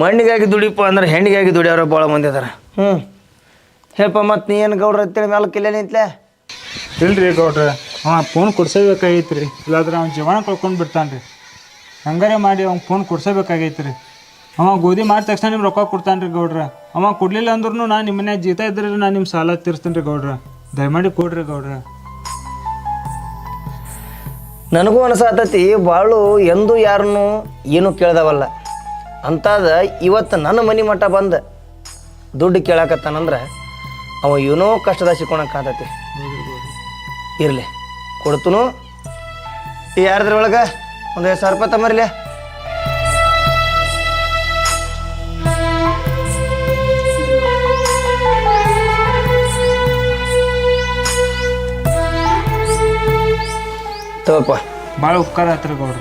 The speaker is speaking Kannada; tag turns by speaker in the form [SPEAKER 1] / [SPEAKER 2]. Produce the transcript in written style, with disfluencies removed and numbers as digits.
[SPEAKER 1] ಮಣ್ಣಿಗಾಗಿ ದುಡಿಪ ಅಂದ್ರೆ ಹೆಣ್ಣಿಗಾಗಿ ದುಡಿಯೋರು ಭಾಳ ಮಂದಿ ಅದಾರ. ಹೇಳಪ್ಪ ಮತ್ತು ನೀ ಏನು ಗೌಡ್ರ ಅಂತೇಳಿ ಮ್ಯಾಲೆ ಕಿಲ್ಲ ನಿಂತ್ಲೆ?
[SPEAKER 2] ಇಲ್ರಿ ಗೌಡ್ರ, ಅವ ಫೋನ್ ಕೊಡ್ಸಬೇಕಾಗೈತೆ ರೀ, ಇಲ್ಲಾಂದ್ರೆ ಅವ್ನ ಜೀವನ ಕಳ್ಕೊಂಡು ಬಿಡ್ತಾನೆ ರೀ. ಹಂಗಾರೆ ಮಾಡಿ ಅವ್ನು ಫೋನ್ ಕೊಡ್ಸಬೇಕಾಗೈತೆ ರೀ. ಅವ ಗೋಧಿ ಮಾಡಿದ ತಕ್ಷಣ ನಿಮ್ಗೆ ರೊಕ್ಕ ಕೊಡ್ತಾನೆ ರೀ ಗೌಡ್ರ. ಅವ ಕೊಡಲಿಲ್ಲ ಅಂದ್ರೂ ನಾನು ನಿಮ್ಮ ಮನ್ಯಾಗ ಜೀತ ಇದ್ರೆ ನಾನು ನಿಮ್ಮ ಸಾಲ ತೀರಿಸ್ತೀನಿ ರೀ ಗೌಡ್ರ. ದಯಮಾಡಿ ಕೊಡ್ರಿ ಗೌಡ್ರ.
[SPEAKER 1] ನನಗೂ ಅನಿಸತೈತಿ ಬಾಳು ಎಂದೂ ಯಾರನ್ನೂ ಏನೂ ಕೇಳ್ದವಲ್ಲ ಅಂತಾದ ಇವತ್ತು ನನ್ನ ಮನೆ ಮಟ್ಟ ಬಂದು ದುಡ್ಡು ಕೇಳಾಕತ್ತಾನಂದ್ರೆ ಅವ ಏನೋ ಕಷ್ಟದ ಸಿಕ್ಕೊಳಕ್ಕಾಗತೈತಿ. ಇರಲಿ ಕೊಡ್ತನು. ಯಾರದ್ರೊಳಗೆ ಒಂದು 50,000 ರೂಪಾಯಿ ತಮ್ಮರಿಲೆ. ತಗೋಪ್ಪ.
[SPEAKER 2] ಭಾಳ ಉಪಕಾರ ಆಯ್ತು ರೀ ಗೌಡ್ರ.